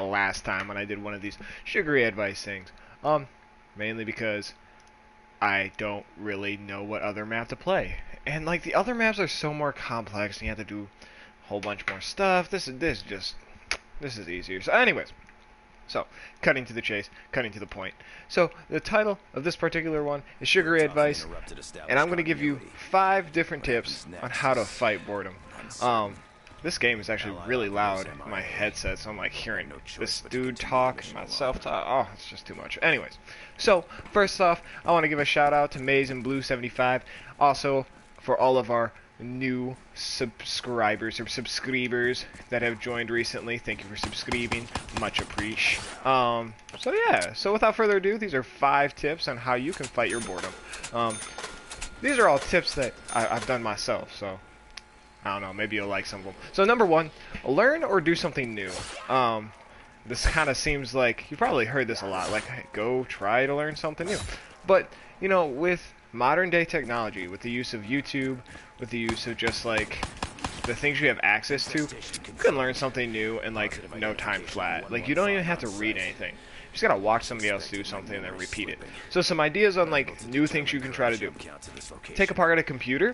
last time when I did one of these sugary advice things. Mainly because I don't really know what other map to play. And like the other maps are so more complex and you have to do a whole bunch more stuff. This is easier. So anyways, so cutting to the chase, cutting to the point. So the title of this particular one is Sugary Advice, and I'm going to give you 5 different tips on how to fight boredom. This game is actually really loud in my headset, so I'm like hearing this dude talk and myself talk. Oh, it's just too much. Anyways, so first off, I want to give a shout out to Maze and Blue 75. Also, for all of our new subscribers or subscribers that have joined recently, thank you for subscribing. Much appreciated. So yeah. So without further ado, these are 5 tips on how you can fight your boredom. These are all tips that I've done myself. So. I don't know, maybe you'll like some of them. So number 1, learn or do something new. This kind of seems like, you've probably heard this a lot, like, hey, go try to learn something new. But, you know, with modern day technology, with the use of YouTube, with the use of just like, the things you have access to, you can learn something new in like, no time flat. Like, you don't even have to read anything. You just gotta watch somebody else do something and then repeat it. So some ideas on like new things you can try to do. Take apart a computer.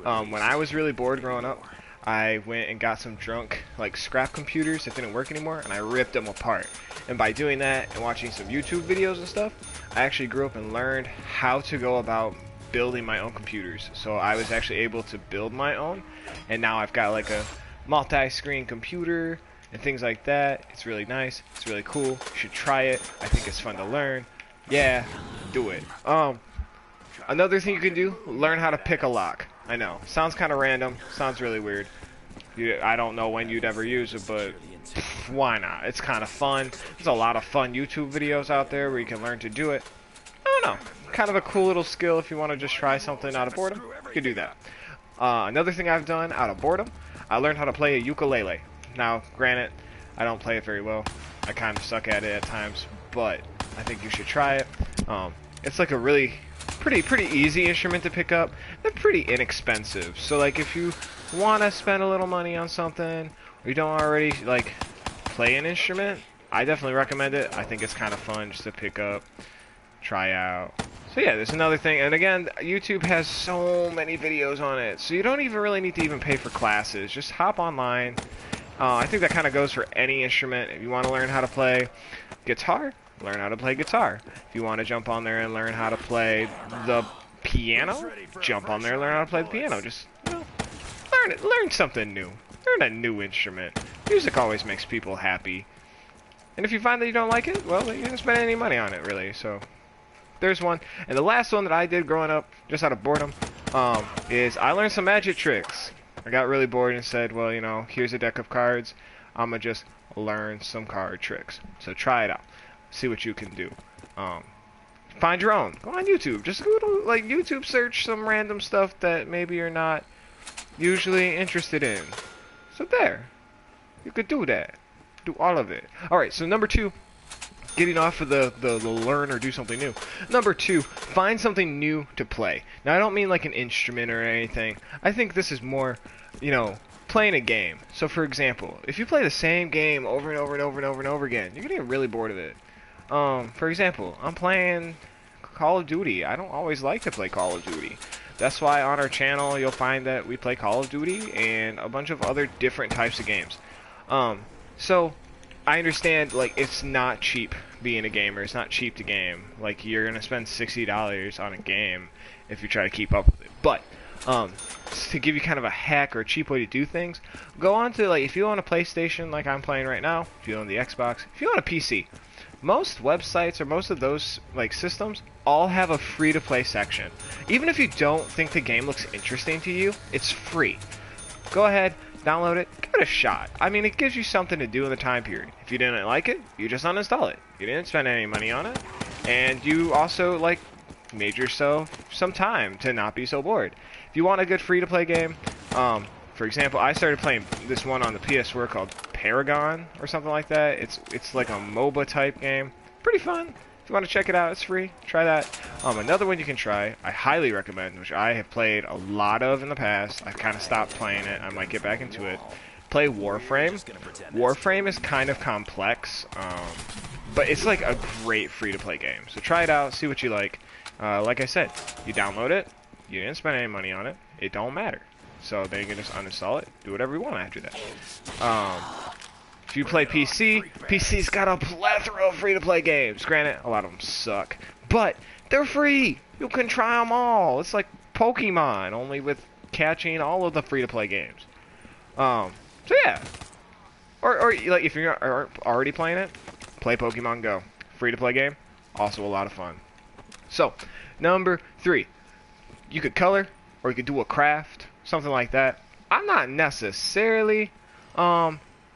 When I was really bored growing up, I went and got some junk like scrap computers that didn't work anymore, and I ripped them apart. And by doing that and watching some YouTube videos and stuff, I actually grew up and learned how to go about building my own computers. So I was actually able to build my own, and now I've got like a multi-screen computer and things like that. It's really nice. It's really cool. You should try it. I think it's fun to learn. Yeah, do it. Another thing you can do, learn how to pick a lock. I know, sounds kind of random. Sounds really weird. I don't know when you'd ever use it, but why not? It's kind of fun. There's a lot of fun YouTube videos out there where you can learn to do it. I don't know. Kind of a cool little skill if you want to just try something out of boredom. You can do that. Another thing I've done out of boredom, I learned how to play a ukulele. Now, granted, I don't play it very well. I kind of suck at it at times, but I think you should try it. It's like a really pretty easy instrument to pick up. They're pretty inexpensive. So like if you want to spend a little money on something, or you don't already like play an instrument, I definitely recommend it. I think it's kind of fun just to pick up, try out. So yeah, there's another thing, and again, YouTube has so many videos on it, so you don't even really need to even pay for classes. Just hop online. I think that kind of goes for any instrument. If you want to learn how to play guitar, learn how to play guitar. If you want to jump on there and learn how to play the piano, jump on there and learn how to play the piano. Just, you know, learn something new. Learn a new instrument. Music always makes people happy. And if you find that you don't like it, well, you didn't spend any money on it, really. So there's one. And the last one that I did growing up, just out of boredom, is I learned some magic tricks. I got really bored and said, well, you know, here's a deck of cards. I'm going to just learn some card tricks. So try it out. See what you can do. Find your own. Go on YouTube. Just go to, like, YouTube search some random stuff that maybe you're not usually interested in. So there. You could do that. Do all of it. Alright, so number 2. Getting off of the learn or do something new. Number 2, find something new to play. Now, I don't mean like an instrument or anything. I think this is more, you know, playing a game. So, for example, if you play the same game over and over and over and over and over again, you're going to get really bored of it. For example, I'm playing Call of Duty. I don't always like to play Call of Duty. That's why on our channel, you'll find that we play Call of Duty and a bunch of other different types of games. So I understand, like, it's not cheap being a gamer. It's not cheap to game. Like, you're going to spend $60 on a game if you try to keep up with it. But, to give you kind of a hack or a cheap way to do things, go on to, like, if you own a PlayStation like I'm playing right now, if you own the Xbox, if you own a PC, most websites or most of those, like, systems all have a free-to-play section. Even if you don't think the game looks interesting to you, it's free. Go ahead, download it, give it a shot. I mean, it gives you something to do in the time period. If you didn't like it, you just uninstall it. You didn't spend any money on it, and you also, like, made yourself some time to not be so bored. If you want a good free-to-play game, for example, I started playing this one on the PS4 called Paragon or something like that. It's like a MOBA type game. Pretty fun. If you want to check it out, it's free. Try that. Another one you can try, I highly recommend, which I have played a lot of in the past. I've kind of stopped playing it. I might get back into it. play Warframe. Warframe is kind of complex, but it's like a great free-to-play game. So try it out, see what you like. Like I said, you download it, you didn't spend any money on it, it don't matter. So then you can just uninstall it, do whatever you want after that. If you play PC, PC's got a plethora of free-to-play games. Granted, a lot of them suck, but they're free. You can try them all. It's like Pokemon, only with catching all of the free-to-play games. So yeah. Or like if you're already playing it, play Pokemon Go. Free-to-play game, also a lot of fun. So, number 3. You could color, or you could do a craft, something like that. I'm not necessarily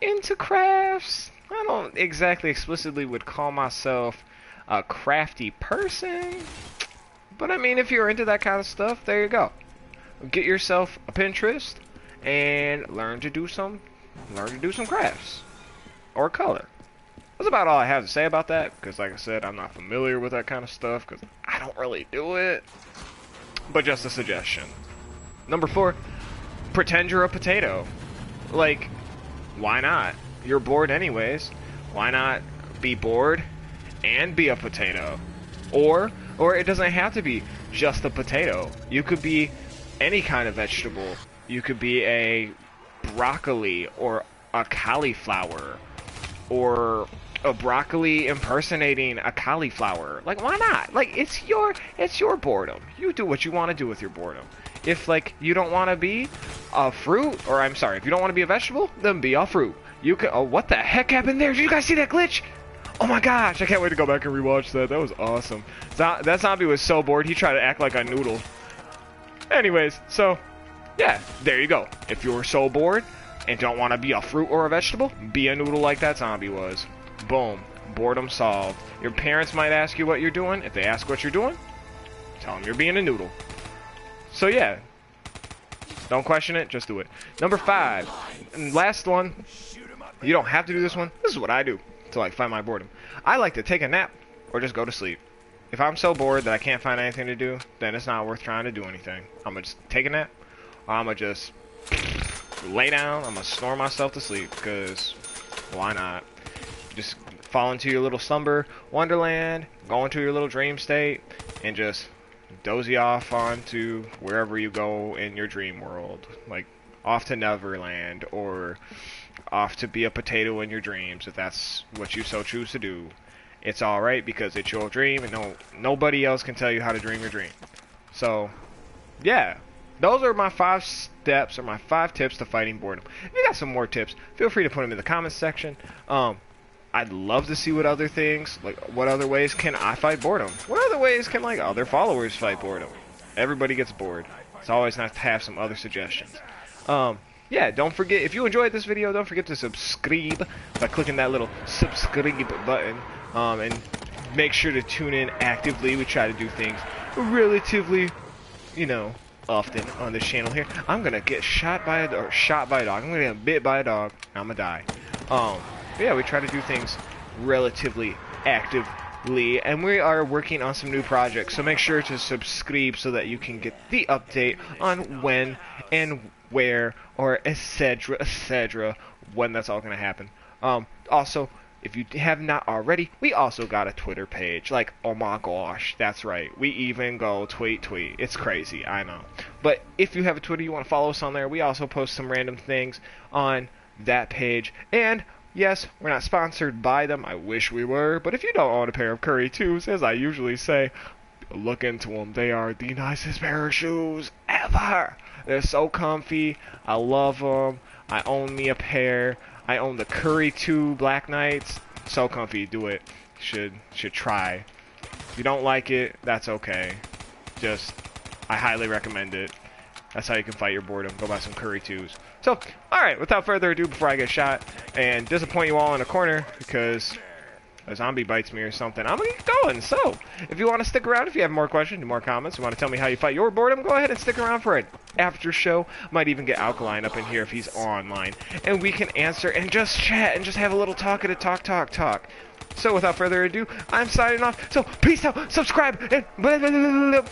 into crafts. I don't exactly explicitly would call myself a crafty person. But I mean, if you're into that kind of stuff, there you go. Get yourself a Pinterest and learn to do some crafts or color. That's about all I have to say about that, because like I said, I'm not familiar with that kind of stuff because I don't really do it. But just a suggestion. Number 4, pretend you're a potato. Like, why not? You're bored anyways. Why not be bored and be a potato? Or it doesn't have to be just a potato. You could be any kind of vegetable. You could be a broccoli or a cauliflower or a broccoli impersonating a cauliflower. Like, why not? Like, it's your boredom. You do what you want to do with your boredom. If like you don't want to be a fruit, or I'm sorry, if you don't want to be a vegetable, then be a fruit. You can. Oh, what the heck happened there? Did you guys see that glitch? Oh my gosh, I can't wait to go back and rewatch that. That was awesome. That zombie was so bored, he tried to act like a noodle. Anyways, so, yeah, there you go. If you're so bored and don't want to be a fruit or a vegetable, be a noodle like that zombie was. Boom. Boredom solved. Your parents might ask you what you're doing. If they ask what you're doing, tell them you're being a noodle. So, yeah. Don't question it, just do it. Number 5. And last one. You don't have to do this one. This is what I do to like find my boredom. I like to take a nap or just go to sleep. If I'm so bored that I can't find anything to do, then it's not worth trying to do anything. I'm gonna just take a nap, or I'm gonna just lay down, I'm gonna snore myself to sleep, because why not? Just fall into your little slumber wonderland, go into your little dream state, and just dozy off onto wherever you go in your dream world. Like, off to Neverland, or off to be a potato in your dreams, if that's what you so choose to do. It's alright, because it's your dream, and nobody else can tell you how to dream your dream. So, yeah. Those are my 5 steps, or my 5 tips to fighting boredom. If you got some more tips, feel free to put them in the comments section. I'd love to see what other things, like, what other ways can I fight boredom? What other ways can, like, other followers fight boredom? Everybody gets bored. It's always nice to have some other suggestions. Yeah, don't forget, if you enjoyed this video, don't forget to subscribe by clicking that little subscribe button. And make sure to tune in actively. We try to do things relatively, often on this channel here. I'm gonna get shot by a dog. I'm gonna get bit by a dog. I'm gonna die. Yeah, we try to do things relatively actively, and we are working on some new projects. So make sure to subscribe so that you can get the update on when and where, or etc., when that's all gonna happen. Also, if you have not already, we also got a Twitter page. Like, oh my gosh, that's right. We even go tweet. It's crazy, I know. But if you have a Twitter, you want to follow us on there, we also post some random things on that page. And, yes, we're not sponsored by them. I wish we were. But if you don't own a pair of Curry 2s, as I usually say, look into them. They are the nicest pair of shoes ever. They're so comfy. I love them. I own me a pair. I own the Curry 2 Black Knights. So comfy. Do it. Should try. If you don't like it, that's okay. Just, I highly recommend it. That's how you can fight your boredom. Go buy some Curry 2s. So, alright, without further ado, before I get shot and disappoint you all in a corner, because a zombie bites me or something, I'm going to get going. So, if you want to stick around, if you have more questions, more comments, you want to tell me how you fight your boredom, go ahead and stick around for it. After show, might even get Alkaline up in here if he's online, and we can answer and just chat and just have a little talk. So without further ado, I'm signing off. So peace out, subscribe, and bye.